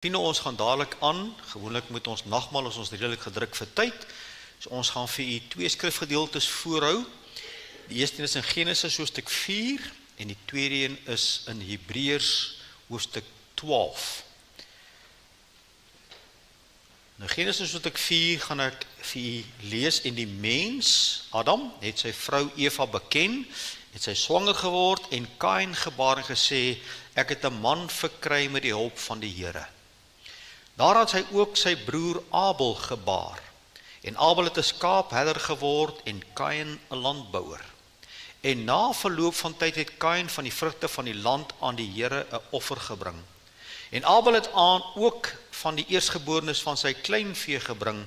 Ons gaan dadelijk aan, gewoonlik moet ons nagmaal as ons redelik gedruk vir tyd, so ons gaan vir u twee skrifgedeeltes voorhou. Die eerste is in Genesis hoofstuk 4 en die tweede een is in Hebreërs hoofstuk 12. Nou Genesis hoofstuk 4 gaan ek vir u lees en die mens, Adam, het sy vrou Eva beken, het sy swanger geword en Kain gebaar en gesê, ek het 'n man verkry met die hulp van die Here. Daar het sy ook sy broer Abel gebaar. En Abel het 'n skaapherder geword en Kain 'n landbouer. En na verloop van tyd het Kain van die vrugte van die land aan die Here 'n offer gebring. En Abel het ook van die eerstgeborenes van sy kleinvee gebring,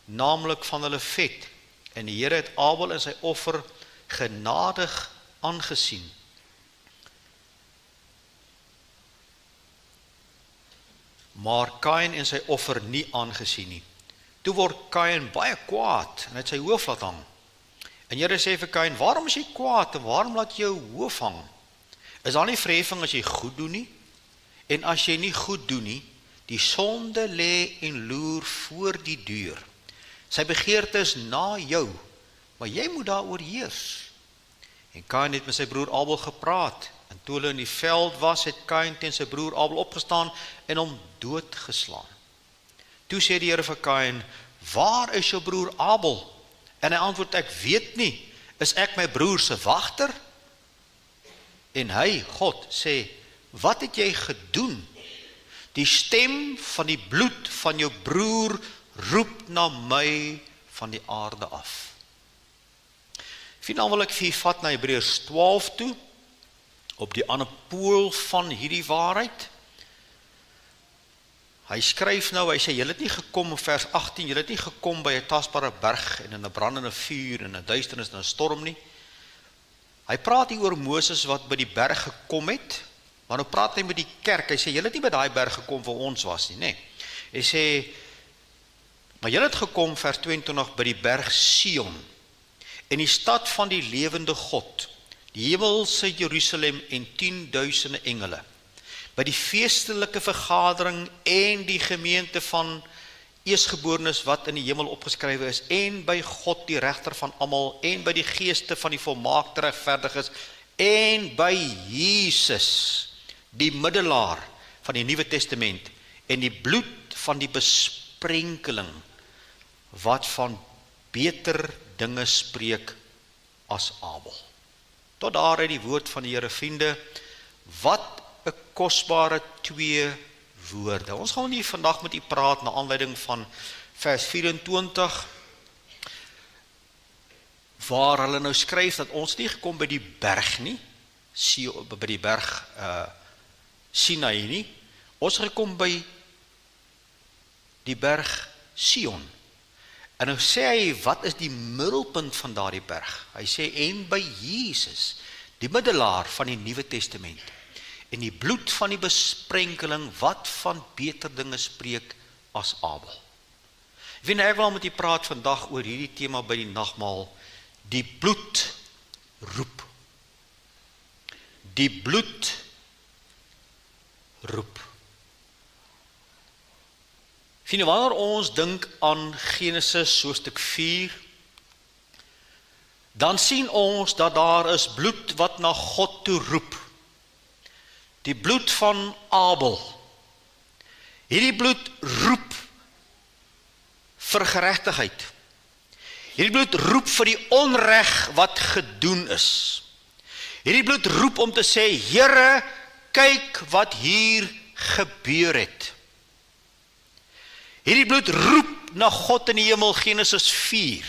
naamlik van hulle vet. En die Here het Abel en sy offer genadig aangesien. Maar Kain en sy offer nie aangesien nie. Toe word Kain baie kwaad en het sy hoof laat hang. En Here sê vir Kain, waarom is jy kwaad en waarom laat jy jou hoof hang? Is daar nie verheffing as jy goed doen nie? En as jy nie goed doen nie, die sonde lê en loer voor die deur. Sy begeerte is na jou, maar jy moet daaroor heers. En Kain het met sy broer Abel gepraat. En toe hulle in die veld was, het Kain teen sy broer Abel opgestaan en hom doodgeslaan. Toe sê die Here vir Kain, waar is jou broer Abel? En hy antwoord, ek weet nie, is ek my broer se wagter? En hy, God, sê, wat het jy gedoen? Die stem van die bloed van jou broer roep na my van die aarde af. Finaal wil ek vir u vat na Hebreërs 12 toe, op die ander pool van hierdie waarheid. Hy skryf nou, hy sê, julle het nie gekom in vers 18, julle het nie gekom by 'n tasbare berg en in 'n brandende vuur en 'n duisternis en 'n storm nie. Hy praat hier oor Moses wat by die berg gekom het, maar nou praat hy met die kerk, hy sê, julle het nie by daai berg gekom waar ons was nie, nee. Hy sê, maar julle het gekom, vers 22, by die berg Sion, en die stad van die lewende God, die hemelse Jerusalem en 10.000 engele, by die feestelike vergadering en die gemeente van eerstgeborenes wat in die hemel opgeskrywe is, en by God die regter van almal, en by die geeste van die volmaakte regverdiges, en by Jesus, die middelaar van die Nuwe Testament, en die bloed van die besprenkeling, wat van beter dinge spreek as Abel. Tot daar uit die woord van die Here, vriende, wat 'n kosbare twee woorde. Ons gaan nie vandag met u praat na aanleiding van vers 24, waar hulle nou skryf dat ons nie gekom by die berg nie, by die berg Sinai nie, ons gekom by die berg Sion. En nou sê hy, wat is die middelpunt van daardie berg? Hy sê, en by Jesus, die middelaar van die Nuwe Testament, en die bloed van die besprenkeling, wat van beter dinge spreek as Abel. Ek wil met u praat vandag oor hierdie tema by die nagmaal, die bloed roep. Die bloed roep. Wanneer ons dink aan Genesis hoofstuk 4, dan sien ons dat daar is bloed wat na God toe roep. Die bloed van Abel. Hierdie bloed roep vir geregtigheid. Hierdie bloed roep vir die onreg wat gedoen is. Hierdie bloed roep om te sê, Here, kyk wat hier gebeur het. Hierdie bloed roep na God in die hemel, Genesis 4.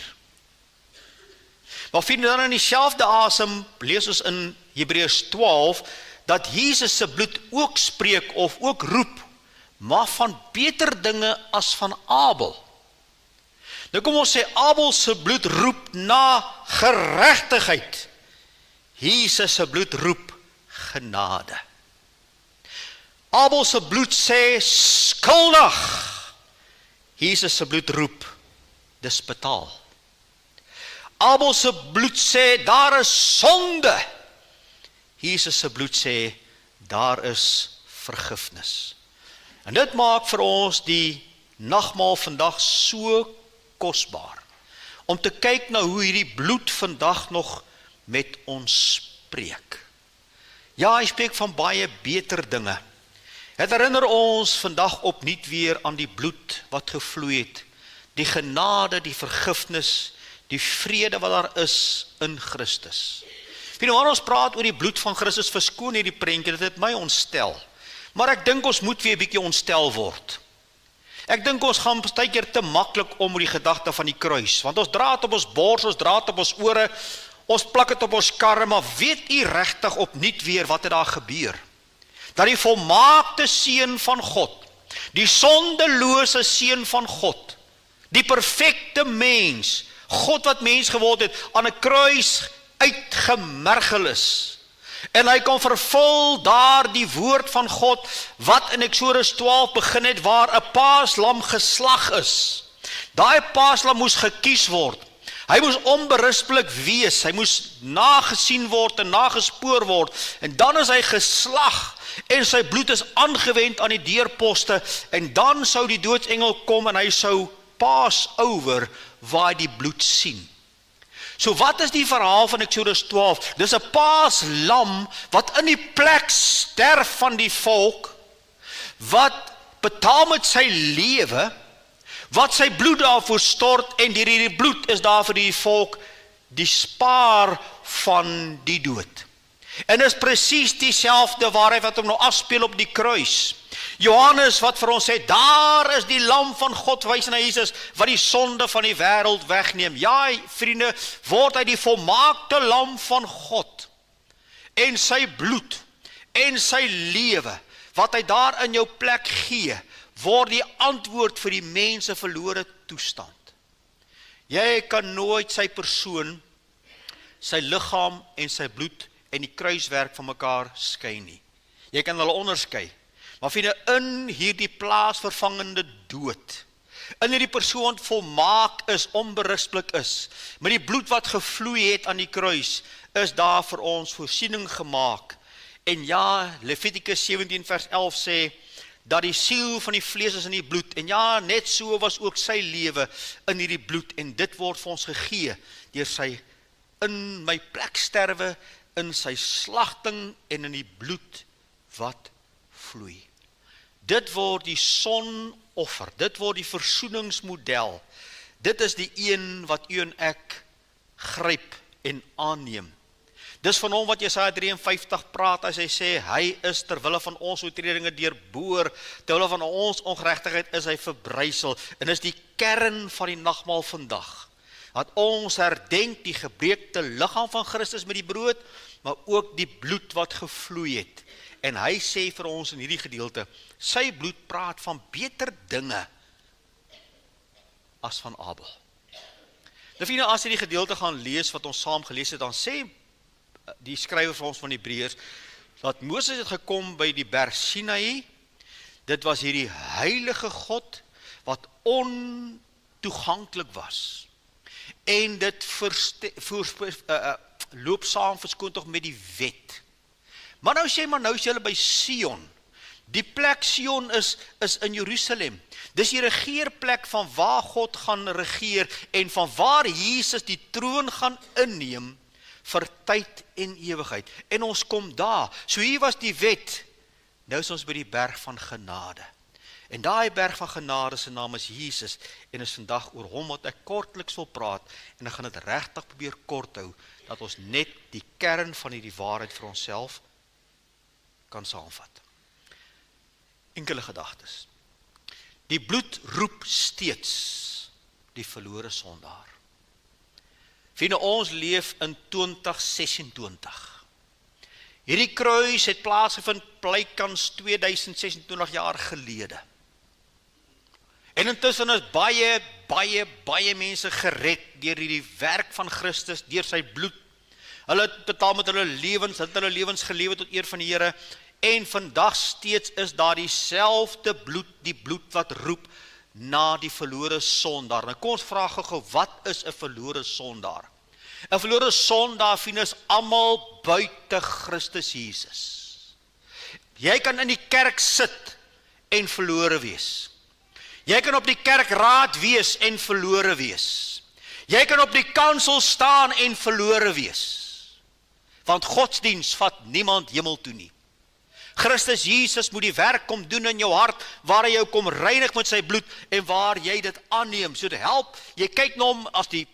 Maar vind dan in dieselfde asem, lees ons in Hebreërs 12, dat Jesus se bloed ook spreek of ook roep, maar van beter dinge as van Abel. Nou kom ons sê, Abel se bloed roep na geregtigheid. Jesus se bloed roep genade. Abel se bloed sê skuldig. Jesus se bloed roep, dis betaal. Abel se bloed sê, daar is sonde. Jesus se bloed sê, daar is vergifnis. En dit maak vir ons die nagmaal vandag so kosbaar, om te kyk na hoe hierdie bloed vandag nog met ons spreek. Ja, hy spreek van baie beter dinge. Het herinner ons vandag opnuut weer aan die bloed wat gevloei het, die genade, die vergifnis, die vrede wat daar is in Christus. Wanneer ons praat oor die bloed van Christus, verskoon hierdie prentjie, dit het my ontstel. Maar ek dink ons moet weer 'n bietjie ontstel word. Ek dink ons gaan partykeer te maklik om oor die gedagte van die kruis, want ons dra dit op ons bors, ons dra dit op ons ore, ons plak dit op ons karre, maar weet u regtig opnuut weer wat het daar gebeur? Dat die volmaakte seun van God, die sondelose seun van God, die perfekte mens, God wat mens geword het, aan 'n kruis uitgemergel is. En hy kon vervul daar die woord van God, wat in Eksodus 12 begin het, waar 'n paaslam geslag is. Daai paaslam moes gekies word. Hy moes onberispelik wees, hy moes nagesien word en nagespoor word, en dan is hy geslag, en sy bloed is aangewend aan die deurposte, en dan sou die doodsengel kom, en hy sou Passover, waar hy die bloed sien. So wat is die verhaal van Eksodus 12? Dis 'n paaslam, wat in die plek sterf van die volk, wat betaal met sy lewe, wat sy bloed daarvoor stort, en deur hierdie bloed is daar vir die volk die spaar van die dood. En is presies dieselfde waarheid wat hom nou afspeel op die kruis. Johannes wat vir ons sê, daar is die lam van God, wys na Jesus, wat die sonde van die wêreld wegneem. Ja, vriende, word hy die volmaakte lam van God, en sy bloed, en sy lewe, wat hy daar in jou plek gee, word die antwoord vir die mense verlore toestand. Jy kan nooit sy persoon, sy liggaam en sy bloed en die kruiswerk van mekaar skei nie. Jy kan hulle onderskei. Maar vriende, in hierdie plaasvervangende dood, in hierdie persoon volmaak is, onberispelik is, met die bloed wat gevloei het aan die kruis, is daar vir ons voorsiening gemaak. En ja, Levitikus 17 vers 11 sê, dat die siel van die vlees is in die bloed, en ja, net so was ook sy lewe in hierdie bloed, en dit word vir ons gegee, deur sy in my plek sterwe, in sy slagting, en in die bloed wat vloei. Dit word die sonoffer, dit word die versoeningsmodel, dit is die een wat u en ek gryp en aanneem. Dis van hom wat Jesaja 53 praat, as hy sê, hy is terwille van ons oortredinge deurboor, terwille van ons ongeregtigheid is hy verbrysel, en is die kern van die nagmaal vandag, dat ons herdenk die gebreekte liggaam van Christus met die brood, maar ook die bloed wat gevloei het. En hy sê vir ons in hierdie gedeelte, sy bloed praat van beter dinge as van Abel. Nou vriende, as jy die gedeelte gaan lees wat ons saam gelees het, dan sê die skrywer vir ons van Hebreërs, dat Moses het gekom by die berg Sinaï, dit was hierdie heilige God, wat ontoeganklik was, en dit loop saam verskoon tog met die wet. Maar nou sê, nou is julle by Sion. Die plek Sion is in Jerusalem. Dis die regeerplek van waar God gaan regeer, en van waar Jesus die troon gaan inneem, vir tyd en ewigheid. En ons kom daar. So hier was die wet, nou is ons by die berg van genade. En daai berg van genade, sy naam is Jesus, en is vandag oor hom wat ek kortliks wil praat, en ek gaan dit regtig probeer kort hou, dat ons net die kern van hierdie waarheid vir onsself kan saamvat. Enkele gedagtes. Die bloed roep steeds die verlore sondaar. Vriende, ons leef in 2026. Hierdie kruis het plaasgevind blykans 2026 jaar gelede. En intussen is baie mense gered deur die werk van Christus, deur sy bloed. Hulle het betaal met hulle lewens gelewe tot eer van die Here, en vandag steeds is daar dieselfde bloed, die bloed wat roep na die verlore sondaar. Nou kom ons vra gou, wat is 'n verlore sondaar? 'n verlore sondaar, vriende, is almal buite Christus Jesus. Jy kan in die kerk sit en verlore wees. Jy kan op die kerkraad wees en verlore wees. Jy kan op die kansel staan en verlore wees. Want godsdiens vat niemand hemel toe nie. Christus Jesus moet die werk kom doen in jou hart, waar hy jou kom reinig met sy bloed, en waar jy dit aanneem. So dit help, jy kyk na hom as die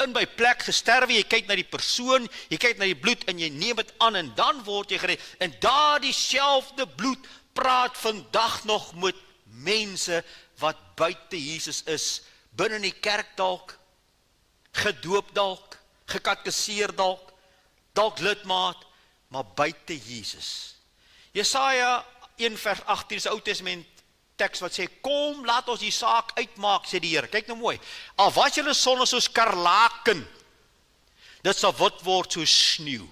in by plek gesterwe, jy kyk na die persoon, jy kyk na die bloed, en jy neem dit aan, en dan word jy gered. En daar dieselfde bloed praat vandag nog met mense wat buite Jesus is, binne in die kerk dalk, gedoop dalk, gekatkeseer dalk lidmaat, maar buite Jesus. Jesaja 1 vers 18 is 'n Ou Testament teks wat sê, kom, laat ons die saak uitmaak, sê die Here. Kyk nou mooi, al was julle sonne soos skarlaken, dit sal wit word soos sneeu.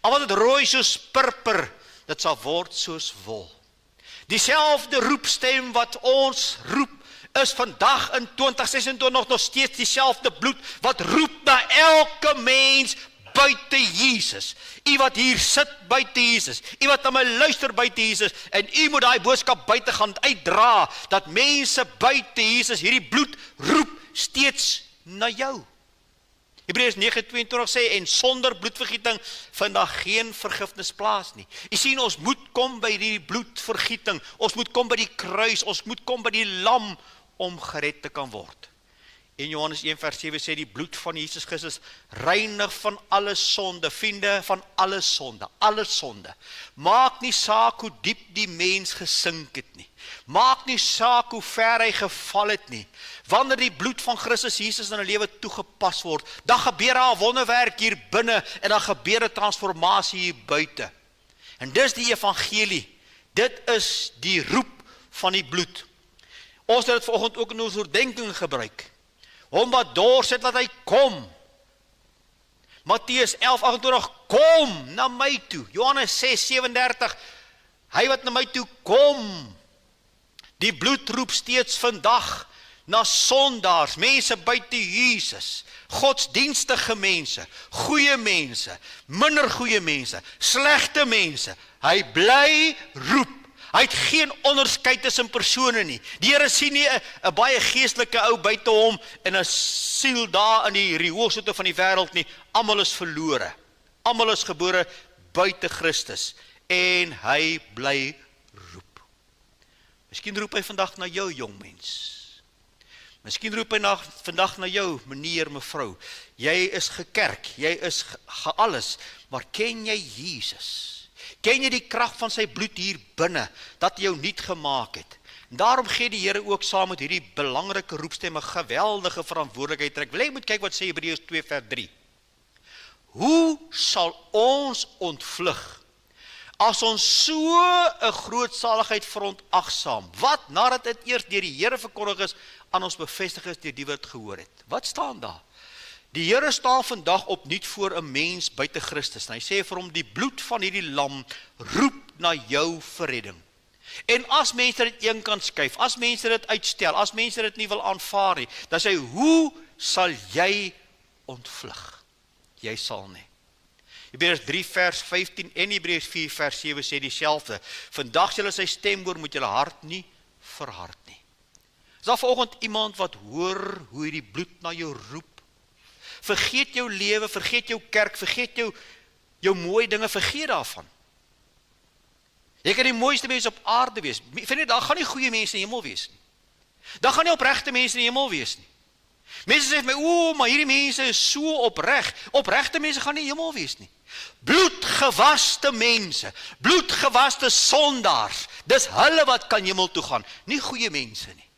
Al was dit rooi soos purper, dit sal word soos wol. Dieselfde roepstem wat ons roep, is vandag in 2026 nog steeds dieselfde bloed, wat roep na elke mens buite Jesus. U wat hier sit buite Jesus, u wat na my luister buite Jesus, en u moet daai boodskap buite gaan uitdra, dat mense buite Jesus hierdie bloed roep steeds na jou. Hebreërs 9:22 sê, en sonder bloedvergieting vind daar geen vergifnis plaas nie. U sien, ons moet kom by die bloedvergieting, ons moet kom by die kruis, ons moet kom by die lam, om gered te kan word. In Johannes 1 vers 7 sê, die bloed van Jesus Christus reinig van alle sonde, vriende, van alle sonde. Maak nie saak hoe diep die mens gesink het nie. Maak nie saak hoe ver hy geval het nie. Wanneer die bloed van Christus Jesus in 'n lewe toegepas word, dan gebeur daar 'n wonderwerk hier binne, en dan gebeur 'n transformasie hier buite. En dis die evangelie. Dit is die roep van die bloed. Ons het dit vanoggend ook in ons oordeenking gebruik. Hom wat dors het, laat hy kom. Matteus 11:28, kom na my toe. Johannes 6:37, hy wat na my toe kom. Die bloed roep steeds vandag na sondaars, mense buite Jesus, godsdienstige mense, goeie mense, minder goeie mense, slegte mense. Hy bly roep. Hy het geen onderskeid tussen persone nie. Die Here sien nie 'n baie geestelike ou buite hom en 'n siel daar in die rioolsoete van die wêreld nie. Almal is verlore. Almal is gebore buite Christus. En hy bly roep. Miskien roep hy vandag na jou, jong mens. Miskien roep hy vandag na jou, meneer, mevrou. Jy is gekerk, jy is alles, maar ken jy Jesus? Ken jy die krag van sy bloed hier binne, dat hy jou nuut gemaak het? En daarom gee die Here ook saam met hierdie belangrike roepstem 'n geweldige verantwoordelikheid trek. Wil jy moet kyk wat sê Hebreërs 2 vers 3. Hoe sal ons ontvlug, as ons so 'n groot saligheid verontagsaam, wat nadat dit eers deur die Here verkondig is, aan ons bevestig is deur die wat gehoor het? Wat staan daar? Die Here staan vandag opnuut voor 'n mens buite Christus. En hy sê vir hom, die bloed van hierdie lam roep na jou verredding. En as mense dit een kant skuif, as mense dit uitstel, as mense dit nie wil aanvaar nie, dan sê hy, hoe sal jy ontvlug? Jy sal nie. Hebreërs 3 vers 15 en Hebreërs 4 vers 7 sê dieselfde. Vandag julle sy stem hoor, moet julle hart nie verhard nie. Is daar vanoggend iemand wat hoor hoe hierdie bloed na jou roep? Vergeet jou lewe, vergeet jou kerk, vergeet jou mooi dinge, vergeet daarvan. Jy kan die mooiste mense op aarde wees. Vind jy, daar gaan nie goeie mense in die hemel wees nie. Daar gaan nie opregte mense in die hemel wees nie. Mense sê vir my, maar hierdie mense is so opreg. Opregte mense gaan nie in die hemel wees nie. Bloedgewaste mense, bloedgewaste sondaars, dis hulle wat kan hemel toe gaan, nie goeie mense nie.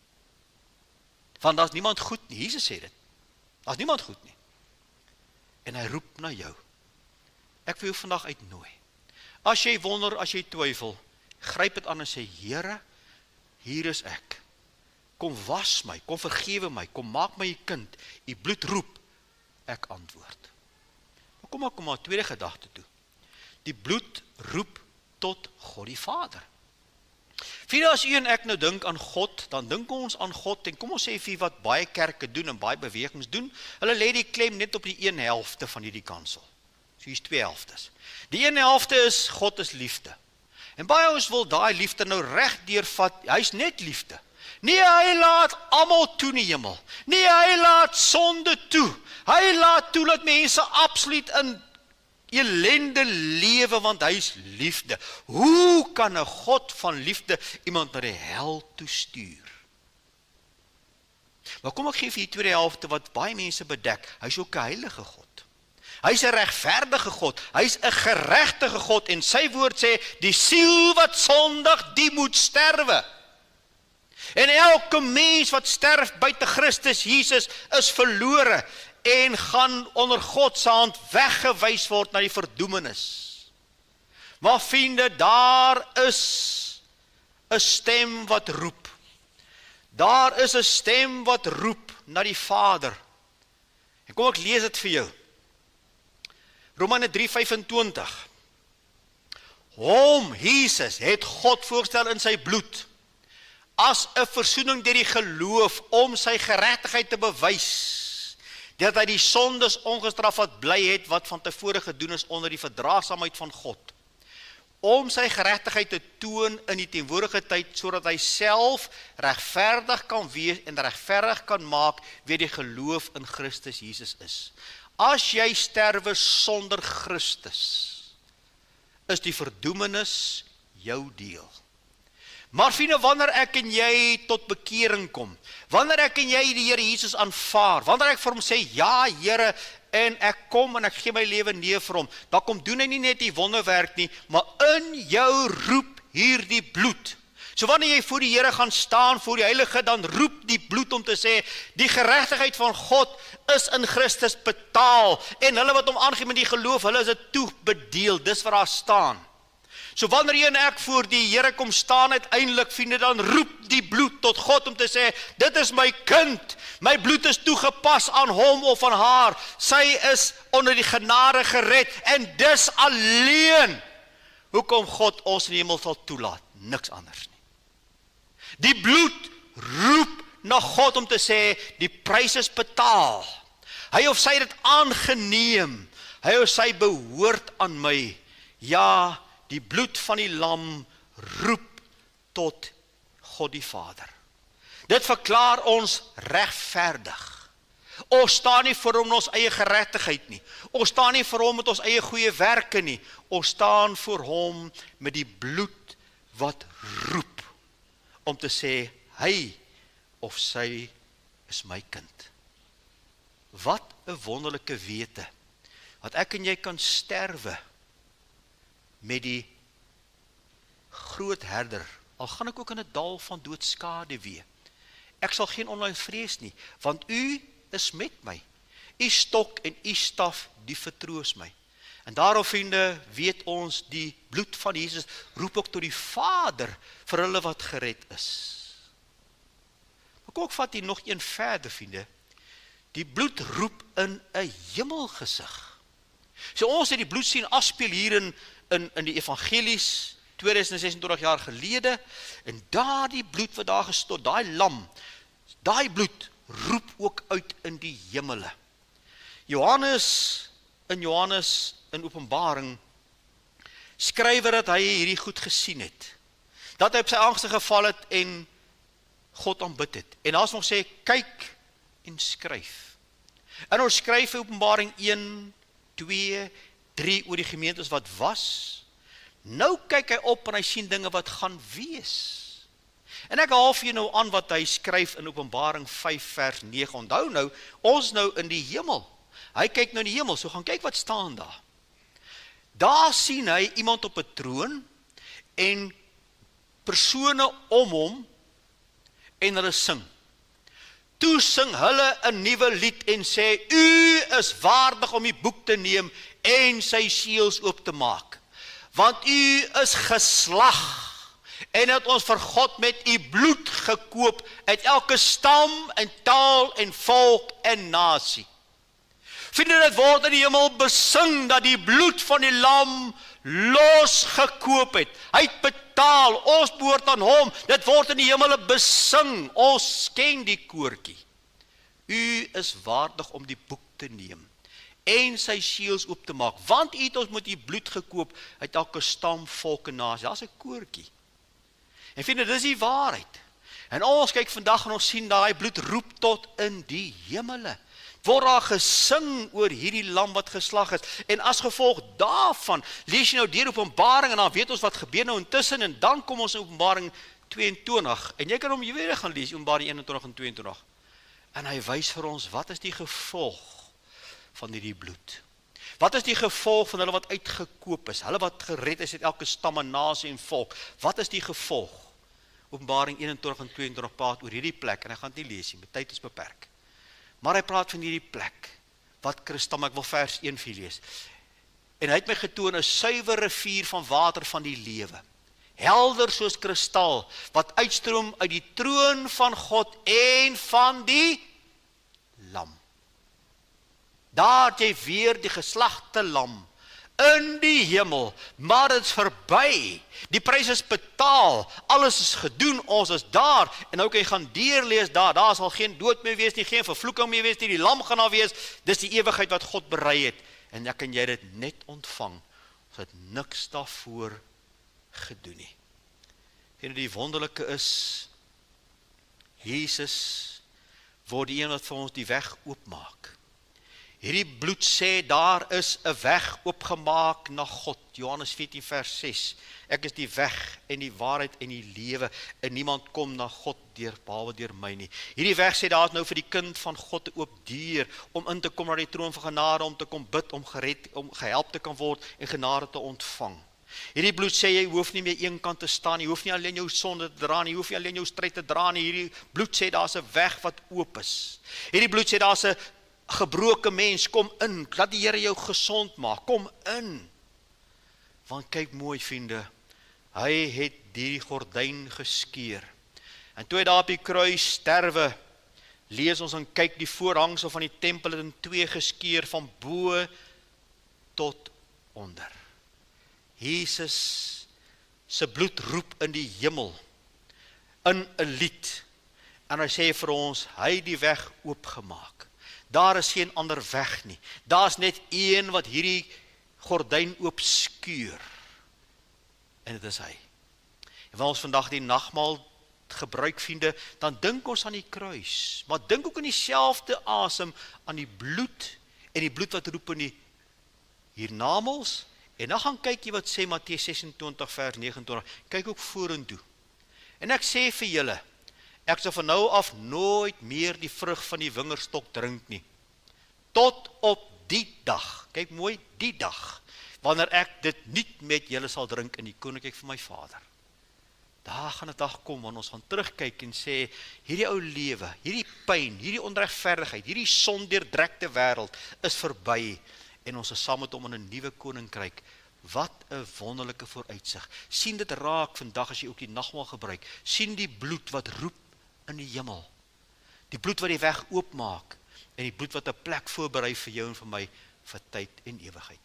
Want daar's niemand goed nie, Jesus sê dit. Daar's niemand goed nie. En hy roep na jou. Ek wil jou vandag uitnooi. As jy wonder, as jy twyfel, gryp dit aan en sê, Here, hier is ek. Kom was my, kom vergewe my, kom maak my 'n kind. U bloed roep, ek antwoord. Maar kom maar, tweede gedagte toe. Die bloed roep tot God die Vader. Vriende, as u en ek nou dink aan God, dan dink ons aan God, en kom ons sê vir wat baie kerke doen en baie bewegings doen, hulle lê die klem net op die een helfte van hierdie kansel. So hier's twee helftes. Die een helfte is, God is liefde. En baie ons wil daai liefde nou reg deurvat, hy's net liefde. Nee, hy laat almal toe in die hemel. Nee, hy laat sonde toe. Hy laat toe dat mense absoluut in ellende lewe, want hy is liefde. Hoe kan 'n God van liefde iemand na die hel toe stuur? Maar kom ek gee vir die tweede helfte wat baie mense bedek. Hy is ook 'n heilige God. Hy is 'n regverdige God. Hy is 'n geregtige God en sy woord sê, die siel wat sondig, die moet sterwe. En elke mens wat sterf buite Christus Jesus is verlore en gaan onder God se hand weggewys word na die verdoemenis. Maar vriende, daar is 'n stem wat roep. Daar is 'n stem wat roep na die Vader. En kom ek lees dit vir jou. Romeine 3:25. Hom, Jesus, het God voorgestel in sy bloed, as 'n versoening deur die geloof, om sy geregtigheid te bewys, dat hy die sondes ongestraf wat bly het, wat van tevore gedoen is onder die verdraagsaamheid van God, om sy geregtigheid te toon in die teenwoordige tyd, sodat hy self regverdig kan wees en regverdig kan maak, wie die geloof in Christus Jesus is. As jy sterwe sonder Christus, is die verdoemenis jou deel. Maar vriende, wanneer ek en jy tot bekering kom, wanneer ek en jy die Here Jesus aanvaar, wanneer ek vir hom sê, ja Here, en ek kom en ek gee my lewe neer vir hom, dan kom doen hy nie net die wonderwerk nie, maar in jou roep hierdie bloed. So wanneer jy voor die Here gaan staan, voor die Heilige, dan roep die bloed om te sê, die geregtigheid van God is in Christus betaal, en hulle wat hom aangeneem met die geloof, hulle is dit toebedeel, dis wat daar staan. So wanneer jy en ek voor die Here kom staan uiteindelik, vriende, dan roep die bloed tot God om te sê, dit is my kind, my bloed is toegepas aan hom of aan haar, sy is onder die genade gered, en dis alleen hoekom God ons in die hemel sal toelaat, niks anders nie. Die bloed roep na God om te sê, die prys is betaal, hy of sy dit aangeneem, hy of sy behoort aan my, ja, die bloed van die lam roep tot God die Vader. Dit verklaar ons regverdig. Ons staan nie vir hom met ons eie geregtigheid nie. Ons staan nie vir hom met ons eie goeie werke nie. Ons staan voor hom met die bloed wat roep om te sê, hy of sy is my kind. Wat 'n wonderlike wete, wat ek en jy kan sterwe met die groot herder, al gaan ek ook in 'n dal van doodskade wee. Ek sal geen onheil vrees nie, want u is met my. U stok en u staf, die vertroos my. En daarom, vriende, weet ons, die bloed van Jesus roep ook tot die Vader vir hulle wat gered is. Maar kom ek vat hier nog een verder, vriende. Die bloed roep in 'n hemelgesig. So ons het die bloed sien afspeel hier in die evangelies 2026 jaar gelede, en daardie bloed wat daar gestort, daai lam, daai bloed roep ook uit in die hemele. Johannes in Openbaring skryf dat hy hierdie goed gesien het, dat hy op sy aangesig geval het en God aanbid het, en as ons sê, kyk en skryf, en ons skryf in Openbaring 1, 2, 3 oor die gemeentes wat was. Nou kyk hy op en hy sien dinge wat gaan wees. En ek haal vir jou nou aan wat hy skryf in Openbaring 5 vers 9. Onthou nou, ons nou in die hemel. Hy kyk nou in die hemel, so gaan kyk wat staan daar. Daar sien hy iemand op 'n troon en persone om hom en hulle sing. Toe sing hulle 'n nuwe lied en sê, u is waardig om die boek te neem en sy seels oop te maak. Want u is geslag en het ons vir God met u bloed gekoop uit elke stam en taal en volk en nasie. Vriende, dit word in die hemel besing dat die bloed van die lam losgekoop het. Hy het betaal, ons behoort aan hom. Dit word in die hemel besing. Ons ken die koortjie. U is waardig om die boek te neem en sy seels oop te maak, want u het ons met die bloed gekoop uit elke stam, volk en nasie. Daar's 'n koortjie. En vriende, dis die waarheid. En ons kyk vandag en ons sien daai bloed roep tot in die hemele. Word daar gesing oor hierdie lam wat geslag is. En as gevolg daarvan, lees jy nou deur Openbaring en dan weet ons wat gebeur nou intussen en dan kom ons in Openbaring 22 en jy kan hom weer gaan lees, Openbaring 21 en 22. En hy wys vir ons, wat is die gevolg van hierdie bloed? Wat is die gevolg van hulle wat uitgekoop is? Hulle wat gered is uit elke stam en nasie en volk. Wat is die gevolg? Openbaring 21 en 22 praat oor hierdie plek, en ek gaan dit nie lees nie, my tyd is beperk. Maar hy praat van hierdie plek, wat kristal, ek wil vers 1 vir lees. En hy het my getoon 'n suiwer rivier van water van die lewe, helder soos kristal, wat uitstroom uit die troon van God en van die lam. Daar het jy weer die geslagte lam, in die hemel, maar dit is verby, die prys is betaal, alles is gedoen, ons is daar, en nou kan jy gaan deurlees daar sal geen dood meer wees nie, geen vervloeking meer wees nie, die lam gaan daar wees, dis die ewigheid wat God berei het, en dan kan jy dit net ontvang, ons het niks daarvoor gedoen nie. En die wonderlike is, Jesus word die een wat vir ons die weg oopmaak. Hierdie bloed sê, daar is 'n weg oopgemaak na God. Johannes 14 vers 6. Ek is die weg en die waarheid en die lewe, en niemand kom na God behalwe deur my nie. Hierdie weg sê, daar is nou vir die kind van God 'n oop deur, om in te kom na die troon van genade, om te kom bid, om gered, om gehelp te kan word, en genade te ontvang. Hierdie bloed sê, jy hoef nie meer een kant te staan, jy hoef nie alleen jou sonde te dra nie, jy hoef nie alleen jou stryd te dra nie. Hierdie bloed sê, daar is 'n weg wat oop is. Hierdie bloed sê, daar is 'n gebroke mens, kom in, laat die Here jou gesond maak, kom in. Want kyk mooi vriende, hy het die gordyn geskeur. En toe hy daar op die kruis sterwe, lees ons en kyk, die voorhangsel van die tempel het in twee geskeur, van bo tot onder. Jesus se bloed roep in die hemel, in 'n lied, en hy sê vir ons, hy het die weg oopgemaak. Daar is geen ander weg nie. Daar is net een wat hierdie gordyn oopskeur. En dit is hy. En wanneer ons vandag die nagmaal gebruik, vriende, dan dink ons aan die kruis. Maar dink ook in dieselfde asem aan die bloed, en die bloed wat roep in die hiernamaals. En dan gaan kyk jy wat sê Matteus 26 vers 29. Kyk ook vorentoe. En ek sê vir julle, ek sal van nou af nooit meer die vrug van die wingerdstok drink nie. Tot op die dag, kyk mooi, die dag, wanneer ek dit niet met julle sal drink in die koninkryk van my Vader. Daar gaan 'n dag kom, wanneer ons gaan terugkyk en sê, hierdie ou lewe, hierdie pyn, hierdie onregverdigheid, hierdie sondeurdrekte wêreld is verby, en ons is saam met hom in 'n nuwe koninkryk. Wat 'n wonderlike vooruitsig. Sien dit raak vandag as jy ook die nagmaal gebruik. Sien die bloed wat roep in die hemel. Die bloed wat die weg oopmaak, en die bloed wat 'n plek voorberei vir jou en vir my, vir tyd en ewigheid.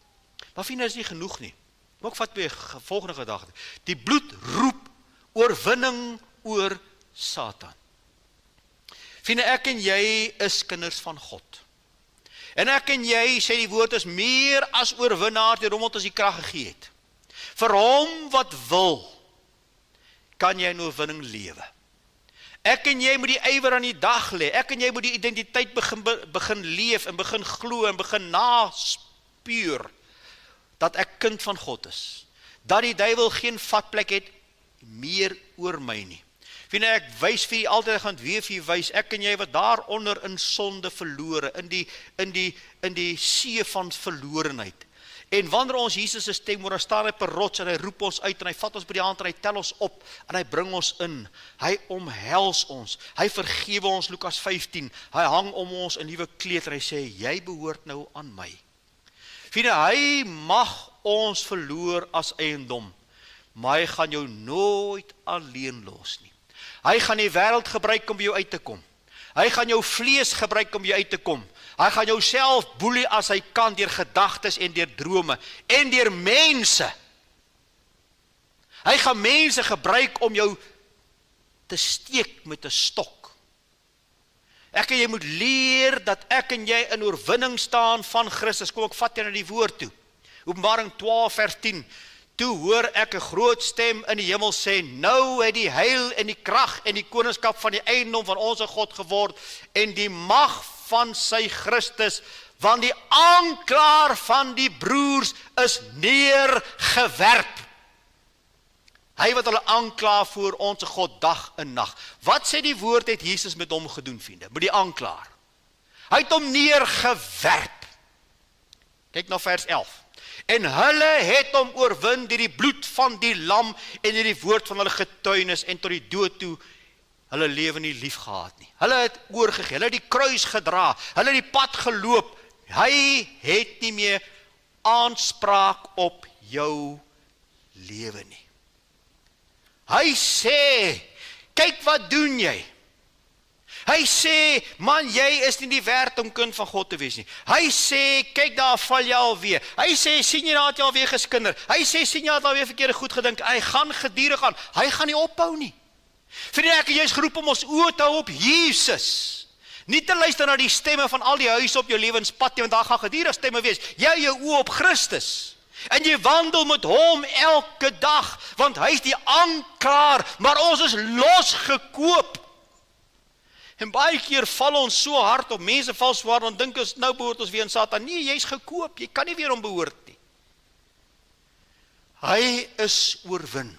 Maar vriende, is nie genoeg nie. Ook vat weer volgende gedagte. Die bloed roep oorwinning oor Satan. Vriende, ek en jy is kinders van God. En ek en jy, sê die woord, is meer as oorwinnaar deur hom wat ons die krag gegee het. Vir hom wat wil, kan jy in oorwinning lewe. Ek en jy moet die ywer aan die dag lê. Ek en jy moet die identiteit begin leef en begin glo en begin naspuur dat ek kind van God is. Dat die duiwel geen vatplek het meer oor my nie. Vriende, ek wys vir jy altyd, ek gaan weer vir jy wys, ek en jy wat daaronder in sonde verlore, in die see van verlorenheid. En wanneer ons Jesus se stem hoor, dan staan hy op 'n rots en hy roep ons uit en hy vat ons by die hand en hy tel ons op en hy bring ons in. Hy omhels ons. Hy vergewe ons, Lukas 15. Hy hang om ons 'n nuwe kleed en hy sê, jy behoort nou aan my. Vriende, hy mag ons verloor as eiendom, maar hy gaan jou nooit alleen los nie. Hy gaan die wêreld gebruik om by jou uit te kom. Hy gaan jou vlees gebruik om by jou uit te kom. Hy gaan jou self boelie as hy kan deur gedagtes en deur drome en deur mense. Hy gaan mense gebruik om jou te steek met 'n stok. Ek en jy moet leer dat ek en jy in oorwinning staan van Christus. Kom ek vat jy na die woord toe. Openbaring 12 vers 10. Toe hoor ek 'n groot stem in die hemel sê, nou het die heil en die krag en die koningskap van die eiendom van ons God geword en die mag van sy Christus, want die aanklaer van die broers is neergewerp. Hy wat hulle aankla voor ons God dag en nag. Wat sê die woord het Jesus met hom gedoen, vriende? Met die aanklaer. Hy het hom neergewerp. Kyk na vers 11. En hulle het hom oorwin deur die bloed van die lam en deur die woord van hulle getuienis en tot die dood toe hulle lewe nie lief gehad nie. Hulle het oorgegee, hulle het die kruis gedra, hulle het die pad geloop. Hy het nie meer aanspraak op jou lewe nie. Hy sê, kyk wat doen jy? Hy sê, man, jy is nie die werd om kind van God te wees nie. Hy sê, kyk daar val jy alweer. Hy sê, sien jy daar het jy alweer geskinder. Hy sê, sien jy het alweer verkeerde goed gedink. Hy gaan gedurig aan. Hy gaan nie ophou nie. Vriende, ek en jy is geroep om ons oë te hou op Jesus. Nie te luister na die stemme van al die huise op jou lewenspad nie, want daar gaan gedurig stemme wees. Jy jou oë op Christus. En jy wandel met hom elke dag, want hy is die aanklaer, maar ons is losgekoop. En baie keer val ons so hard op, mense val so hard, dan dink ons, nou behoort ons weer aan Satan. Nee, jy is gekoop, jy kan nie weer hom behoort nie. Hy is oorwin.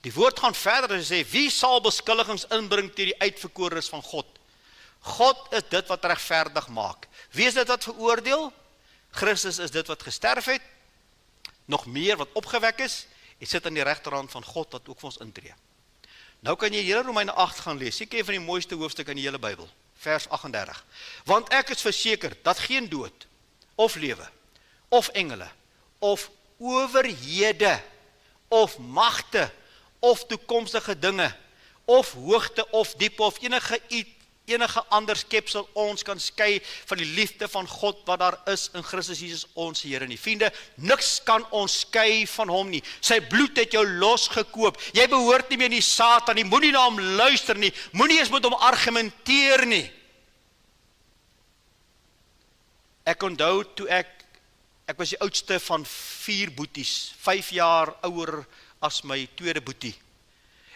Die woord gaan verder en sê, wie sal beskuldigings inbring teen die uitverkorenes van God? God is dit wat regverdig maak. Wie is dit wat veroordeel? Christus is dit wat gesterf het, nog meer wat opgewek is, en sit aan die regterhand van God wat ook vir ons intree. Nou kan jy hele Romeine 8 gaan lees, seker een van die mooiste hoofstukke in die hele Bybel, vers 38. Want ek is verseker, dat geen dood, of lewe, of engele, of owerhede, of magte, of toekomstige dinge, of hoogte, of diepte, of enige ander skepsel ons kan skei van die liefde van God wat daar is in Christus Jesus ons Here nie. Vriende, niks kan ons skei van hom nie. Sy bloed het jou losgekoop. Jy behoort nie meer die Satan nie. Moenie na hom luister nie. Moenie eens met hom argumenteer nie. Ek onthou toe ek was die oudste van 4 boeties, 5 jaar ouer as my tweede boetie.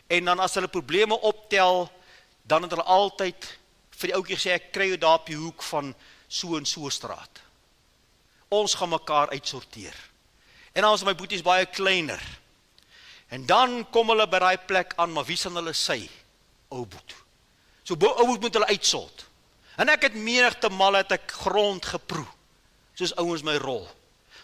En dan as hulle probleme optel, dan het hulle altyd vir die ouetjie gesê, ek kry jou daar op die hoek van so en so straat. Ons gaan mekaar uitsorteer. En dan was my boeties baie kleiner. En dan kom hulle by daai plek aan, maar wie sal hulle sy? Ou boet. So ou boet moet hulle uitsort. En ek het menigte male het ek grond geproe, soos ouens my rol.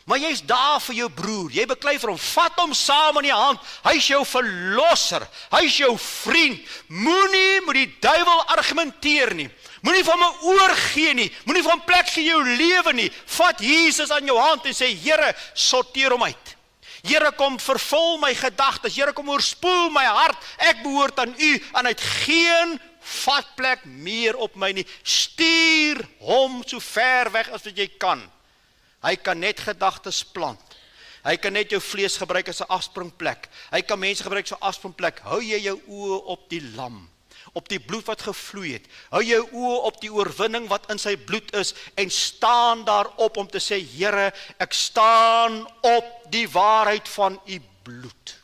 Maar jy is daar vir jou broer, jy beklei vir hom, vat hom saam in die hand, hy is jou verlosser, hy is jou vriend, moenie met die duiwel argumenteer nie, moenie van my oorgee nie, moenie van plek gee jou lewe nie, vat Jesus aan jou hand en sê, Here, sorteer hom uit. Here, kom vervul my gedagtes, Here, kom oorspoel my hart, ek behoort aan u, en hy het geen vatplek meer op my nie, stuur hom so ver weg as wat jy kan. Hy kan net gedagtes plant. Hy kan net jou vlees gebruik as 'n afspringplek. Hy kan mense gebruik as 'n afspringplek. Hou jy jou oë op die lam, op die bloed wat gevloei het. Hou jou oë op die oorwinning wat in sy bloed is en staan daarop om te sê, Here, ek staan op die waarheid van u bloed.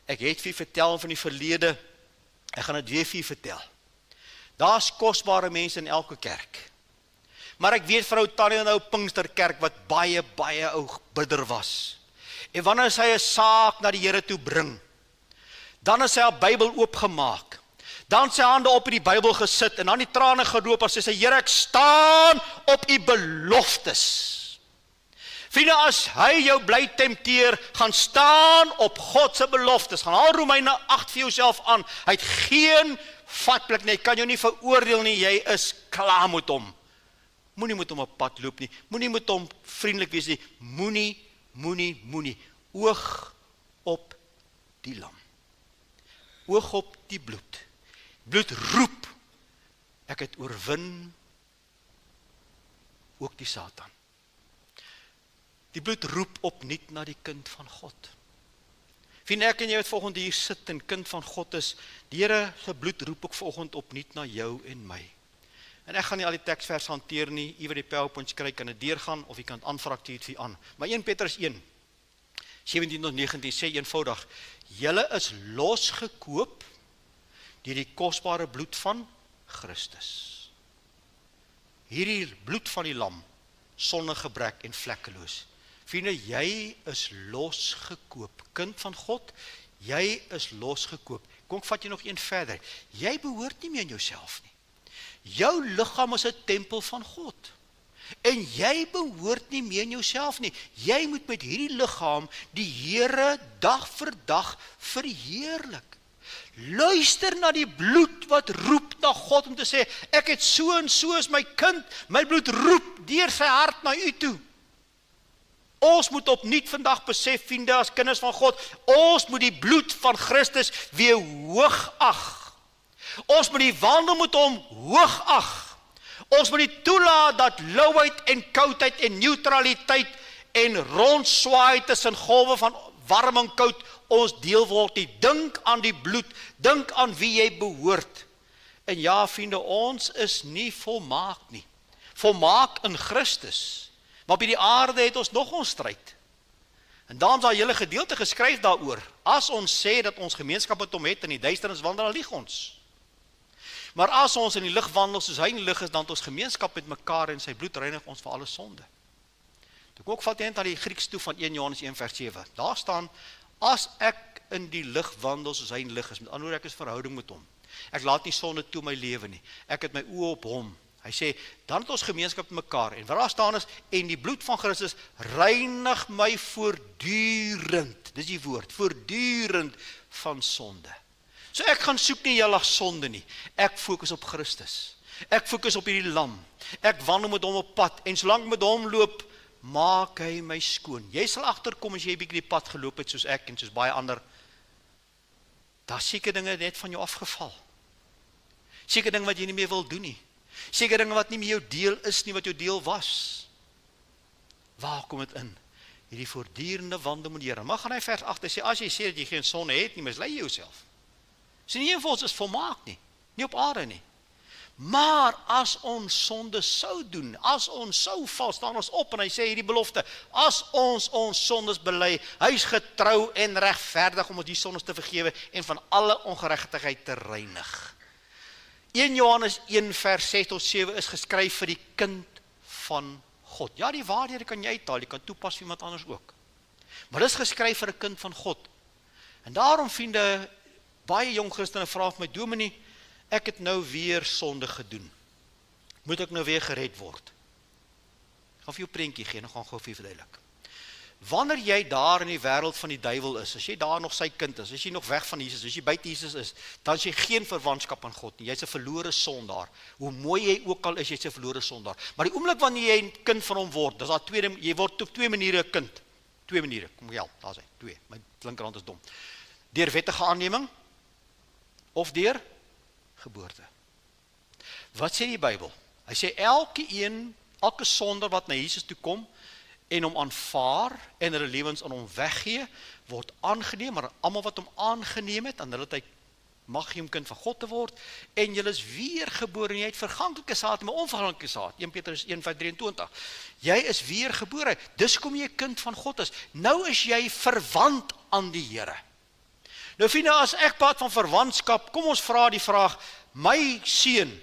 Ek het vir vertel van die verlede. Ek gaan dit weer vir vertel. Daar's kosbare mense in elke kerk. Maar ek weet vrou Tannie in ou Pinksterkerk wat baie ou bidder was. En wanneer sy 'n saak na die Here toe bring, dan is sy haar Bybel oopgemaak. Dan sy hande op in die Bybel gesit en dan die trane geloop as sy sê, Here, ek staan op u beloftes. Vriende, as hy jou bly tempteer, gaan staan op God se beloftes. Gaan haal Romeine 8 vir jouself aan. Hy het geen vatplek nie, hy kan jou nie veroordeel nie, jy is klaar met hom. Moenie met hom op pad loop nie, moenie met hom vriendelik wees nie, moenie, oog op die lam, oog op die bloed, bloed roep, ek het oorwin, ook die Satan, die bloed roep opnuut na die kind van God, Vriende, ek en jy wat volgende hier sit en kind van God is, die Here se bloed roep ek volgende opnuut na jou en my. En ek gaan nie al die teksvers hanteer nie, jy wat die PowerPoint kry, kan dit deurgaan, of jy kan het aanvraag hier vir aan. Maar 1 Petrus 1, 17 tot 19 sê eenvoudig, julle is losgekoop deur die kosbare bloed van Christus. Hierdie bloed van die lam, sonder gebrek en vlekkeloos. Vriende, jy is losgekoop. Kind van God, jy is losgekoop. Kom, ek vat jy nog een verder. Jy behoort nie meer in jouself nie. Jou liggaam is 'n tempel van God. En jy behoort nie meer in jouself nie. Jy moet met hierdie liggaam die Here dag vir dag verheerlik. Luister na die bloed wat roep na God om te sê, ek het so en so is my kind, my bloed roep deur sy hart na u toe. Ons moet opnuut vandag besef, vriende, as kinders van God, ons moet die bloed van Christus weer hoog ag. Ons moet die wandel met hom hoog ag. Ons moet nie toelaat dat lauwheid en koudheid en neutraliteit en rondswaai tussen golwe van warm en koud ons deel word nie. Dink aan die bloed, dink aan wie jy behoort. En ja, vriende, ons is nie volmaak nie. Volmaak in Christus. Maar op die aarde het ons nog ons stryd. En daarom is daar 'n hele gedeelte geskryf daaroor. As ons sê dat ons gemeenskap met hom het in die duisternis wandel, dan lieg ons. Maar as ons in die lig wandel soos hy in die lig is, dan het ons gemeenskap met mekaar en sy bloed reinig ons vir alle sonde. Ek ook val teen aan die Grieks toe van 1 Johannes 1 vers 7. Daar staan, as ek in die lig wandel soos hy in die lig is, met ander woorde, ek is verhouding met hom. Ek laat nie sonde toe my lewe nie. Ek het my oë op hom. Hy sê, dan het ons gemeenskap met mekaar. En wat daar staan is, en die bloed van Christus reinig my voortdurend. Dis die woord, voortdurend van sonde. So ek gaan soek nie julle sonde nie. Ek fokus op Christus. Ek fokus op hierdie lam. Ek wandel met hom op pad. En solank ek met hom loop, maak hy my skoon. Jy sal agterkom as jy bietjie die pad geloop het soos ek en soos baie ander. Daar seker dinge net van jou afgeval. Seker dinge wat jy nie meer wil doen nie. Seker dinge wat nie meer jou deel is nie, wat jou deel was. Waar kom dit in? Hierdie voortdurende wandel met die Here. Maar gaan hy vers 8 sê, as jy sê dat jy geen sonde het nie, mislei jy jouself. So nie een van ons is volmaak nie, nie op aarde nie. Maar as ons sonde sou doen, as ons sou val, staan ons op en hy sê hierdie belofte, as ons sondes bely, hy is getrou en regverdig om ons die sondes te vergewe en van alle ongeregtigheid te reinig. 1 Johannes 1 vers 6 tot 7 is geskryf vir die kind van God. Ja, die waarhede kan jy uithaal, jy kan toepas vir iemand anders ook. Maar dit is geskryf vir 'n kind van God. En daarom, vriende, baie jong Christene vra vir my, dominee, ek het nou weer sonde gedoen. Moet ek nou weer gered word? Ek gaan vir jou 'n prentjie gee, en gaan gou vir jou verduidelik. Wanneer jy daar in die wêreld van die duiwel is, as jy daar nog sy kind is, as jy nog weg van Jesus, as jy buite Jesus is, dan is jy geen verwantskap aan God nie. Jy's 'n verlore sondaar. Hoe mooi jy ook al is, jy's 'n verlore sondaar. Maar die oomblik wanneer jy 'n kind van hom word, dis daar jy word op twee maniere 'n kind. Twee maniere. Kom help, daar's hy. Twee. My linkerhand is dom. Deur wettige aanneming of deur geboorte. Wat sê die Bybel? Hy sê elke sondaar wat na Jesus toe kom en hom aanvaar en hulle lewens aan hom weggee, word aangeneem, maar almal wat hom aangeneem het, aan hulle het hy mag jy om kind van God te word, en jy is weergebore, en jy het verganklike saad, maar onverganklike saad, 1 Petrus 1 vers 23, jy is weergebore, dis kom jy kind van God is, nou is jy verwant aan die Here. Nou vriende, as ek praat van verwantskap, kom ons vra die vraag, my seun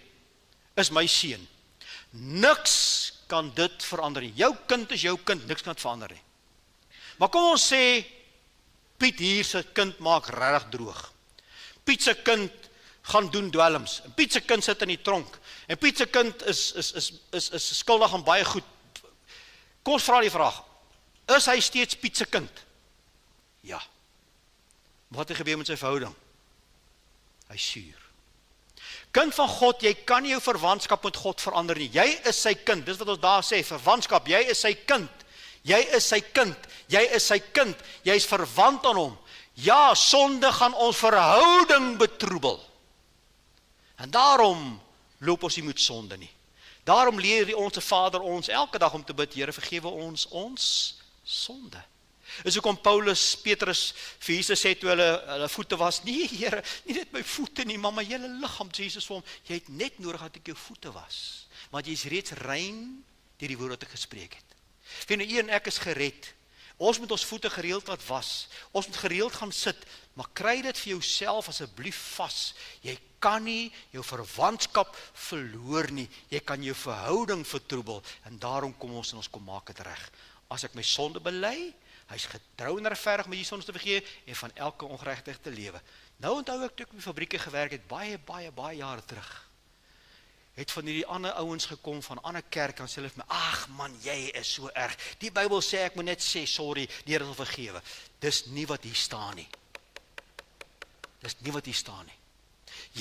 is my seun, niks kan dit verander nie, jou kind is jou kind, niks kan dit verander nie. Maar kom ons sê, Piet hier se kind maak regtig droog, Piet se kind gaan doen dwelms, en Piet se kind sit in die tronk, en Piet se kind is skuldig aan baie goed. Kom ons vra die vraag, is hy steeds Piet se kind? Ja. Wat het gebeur met sy verhouding? Hy suur. Kind van God, jy kan nie jou verwantskap met God verander nie. Jy is sy kind, dis wat ons daar sê, verwantskap, jy is sy kind. Jy is sy kind, jy is sy kind, jy is verwant aan hom. Ja, sonde gaan ons verhouding betroebel. En daarom loop ons nie met sonde nie. Daarom leer die Onse Vader ons elke dag om te bid, Here, vergewe ons sonde. Is hoekom Paulus, Petrus vir Jesus sê toe hulle voete was, nee Here, nie net my voete nie, maar my hele liggaam, Jesus vir hom, jy het net nodig dat ek jou voete was, want jy is reeds rein deur die woord wat ek gespreek het. Vriende, u en ek is gered. Ons moet ons voete gereeld laat was. Ons moet gereeld gaan sit, maar kry dit vir jouself asseblief vas. Jy kan nie jou verwantskap verloor nie. Jy kan jou verhouding vertroebel en daarom kom ons en ons kom maak dit reg. As ek my sonde bely, hy's getrou en regverdig met die sondes te vergewe en van elke ongeregtigheid te lewe. Nou onthou ek toe ek op die fabrieke gewerk het, baie jare terug. Het van hierdie ander ouens gekom van ander kerk en sê hulle vir my, ag man, jy is so erg. Die Bybel sê ek moet net sê sorry, die Here sal vergewe. Dis nie wat hier staan nie. Dis nie wat hier staan nie.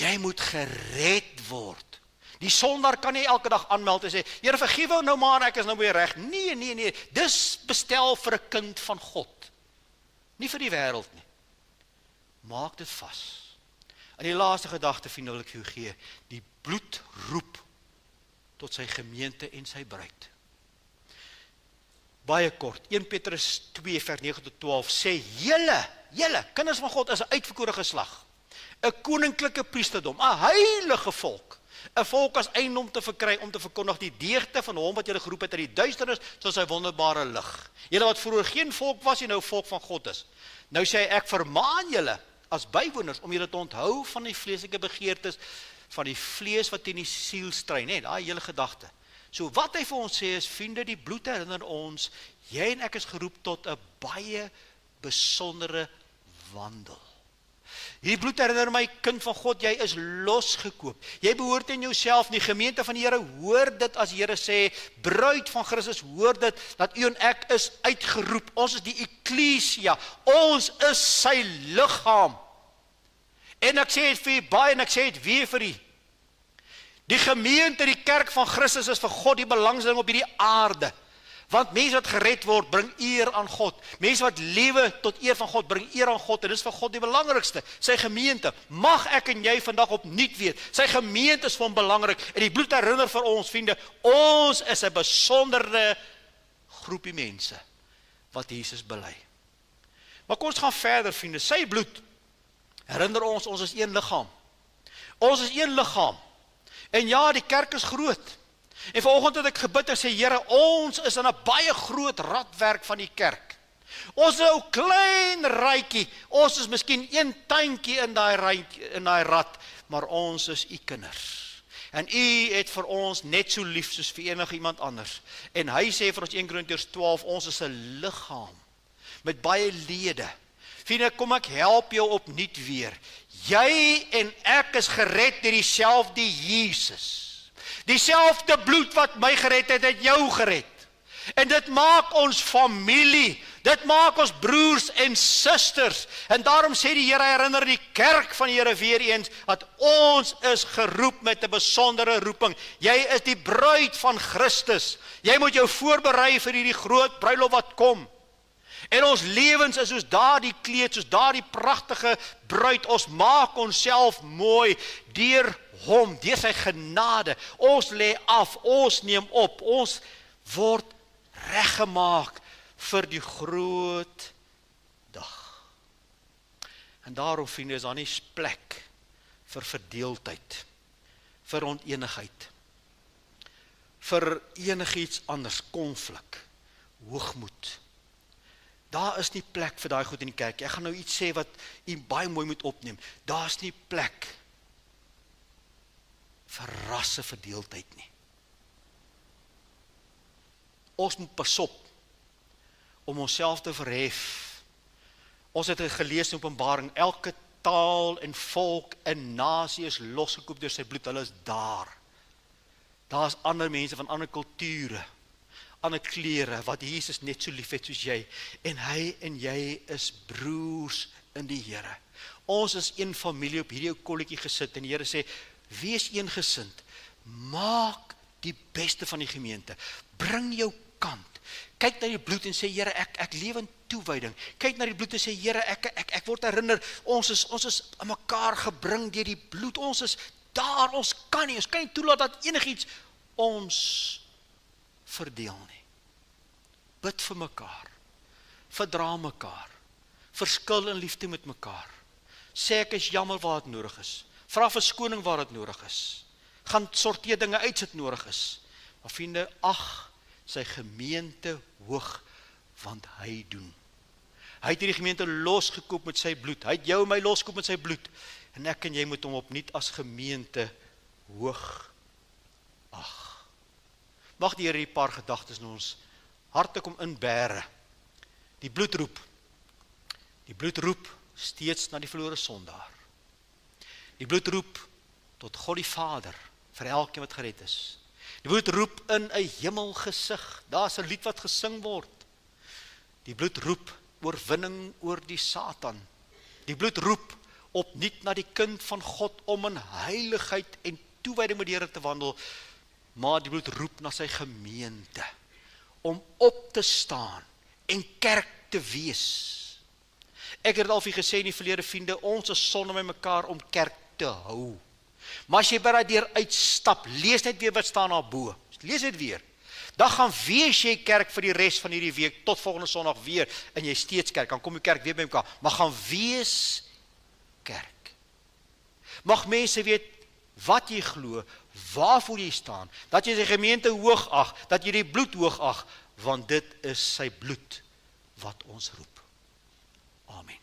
Jy moet gered word. Die sondaar kan nie elke dag aanmeld en sê, Here vergewe nou maar, ek is nou weer reg. Nee. Dis bestel vir 'n kind van God. Nie vir die wêreld nie. Maak dit vas. En die laaste gedagte wil ek vir jou gee, die bloed roep tot sy gemeente en sy bruid. Baie kort, 1 Petrus 2 vers 9 tot 12 sê, julle, kinders van God is 'n uitverkore geslag, 'n koninklike priesterdom, 'n heilige volk, 'n volk as eiendom te verkry om te verkondig die deugde van hom wat julle geroep het uit die duisternis tot sy wonderbare lig. Julle wat vroeër geen volk was en nou volk van God is. Nou sê ek vermaan julle as bywoners om julle te onthou van die vleeslike begeertes van die vlees wat teen die siel stry, nee, daai hele gedagte. So wat hy vir ons sê is, vriende, die bloed herinner ons, jy en ek is geroep tot 'n baie besondere wandel. Hierdie bloed herinner my, kind van God, jy is losgekoop. Jy behoort in jouself, die gemeente van die Here, hoor dit as die Here sê, bruid van Christus, hoor dit, dat u en ek is uitgeroep. Ons is die eklesia, ons is sy liggaam. En ek sê het vir u baie, en ek sê het weer vir u. Die gemeente, die kerk van Christus is vir God die belangstelling op hierdie aarde. Want mense wat gered word, bring eer aan God. Mense wat lewe tot eer van God, bring eer aan God. En dit is vir God die belangrikste. Sy gemeente, mag ek en jy vandag opnuut weet, sy gemeente is vir hom belangrik. En die bloed herinner vir ons, vriende, ons is 'n besondere groepie mense, wat Jesus bely. Maar kom ons gaan verder, vriende, sy bloed herinner ons is een liggaam. Ons is een liggaam. En ja, die kerk is groot. En vanoggend het ek gebid en sê, Here, ons is in 'n baie groot radwerk van die kerk. Ons is 'n klein ruitjie. Ons is miskien een tuintjie in daai rad, maar ons is u kinders. En u het vir ons net so lief soos vir enige iemand anders. En hy sê vir ons 1 Korintiërs 12, ons is 'n liggaam met baie lede. Vriende, kom ek help jou opnuut weer. Jy en ek is gered deur dieselfde Jesus. Dieselfde bloed wat my gered het, het jou gered. En dit maak ons familie. Dit maak ons broers en susters. En daarom sê die Here, herinner die kerk van die Here weer eens, dat ons is geroep met 'n besondere roeping. Jy is die bruid van Christus. Jy moet jou voorberei vir hierdie groot bruilof wat kom. En ons lewens is soos daardie kleed, soos daardie pragtige bruid. Ons maak onsself mooi deur hom, deur sy genade. Ons lê af, ons neem op, ons word reggemaak vir die groot dag. En daarom, vriende, is daar nie plek vir verdeeldheid, vir onenigheid, vir enigiets anders, konflik, hoogmoed. Daar is nie plek vir daai goed in die kerk. Ek gaan nou iets sê wat u baie mooi moet opneem. Daar is nie plek vir rasseverdeeldheid nie. Ons moet pas op om onsself te verhef. Ons het gelees in Openbaring, elke taal en volk en nasie is losgekoop deur sy bloed. Hulle is daar. Daar is ander mense van ander kulture, ander klere, wat Jesus net so lief het soos jy. En hy en jy is broers in die Here. Ons is een familie op hierdie kolletjie gesit en die Here sê, wees eengesind, maak die beste van die gemeente, bring jou kant, kyk na die bloed en sê, Here, ek lewe in toewyding, kyk na die bloed en sê, Here, ek word herinner, ons is aan mekaar gebring deur die bloed, ons is daar, ons kan nie toelaat dat enigiets ons verdeel nie. Bid vir mekaar, verdra mekaar, verskil in liefde met mekaar, sê ek is jammer waar dit nodig is, vra verskoning waar dit nodig is, gaan sorteer dinge uit as dit nodig is, maar vriende, ag sy gemeente hoog, want hy doen. Hy het hierdie gemeente losgekoop met sy bloed, hy het jou en my losgekoop met sy bloed, en ek en jy moet hom opnuut as gemeente hoog ag. Mag die Here die paar gedagtes in ons harte kom inbere. Die bloed roep steeds na die verlore sondaar. Die bloed roep tot God die Vader, vir elkeen wat gered is. Die bloed roep in 'n hemelgesig, daar's 'n lied wat gesing word. Die bloed roep oorwinning oor die Satan. Die bloed roep opnuut na die kind van God om in heiligheid en toewyding met die Here te wandel, maar die bloed roep na sy gemeente, om op te staan en kerk te wees. Ek het al vir gesê in die verlede, vriende, ons is sonder met mekaar om kerk te hou. Maar as jy by daai deur uitstap, lees net weer wat staan daar bo. Lees dit weer. Dan gaan wees jy kerk vir die res van hierdie week, tot volgende Sondag weer, en jy steeds kerk, dan kom jy kerk weer by mekaar, maar gaan wees kerk. Mag mense weet wat jy glo, waarvoor jy staan, dat jy sy gemeente hoog ag, dat jy die bloed hoog ag, want dit is sy bloed wat ons roep. Amen.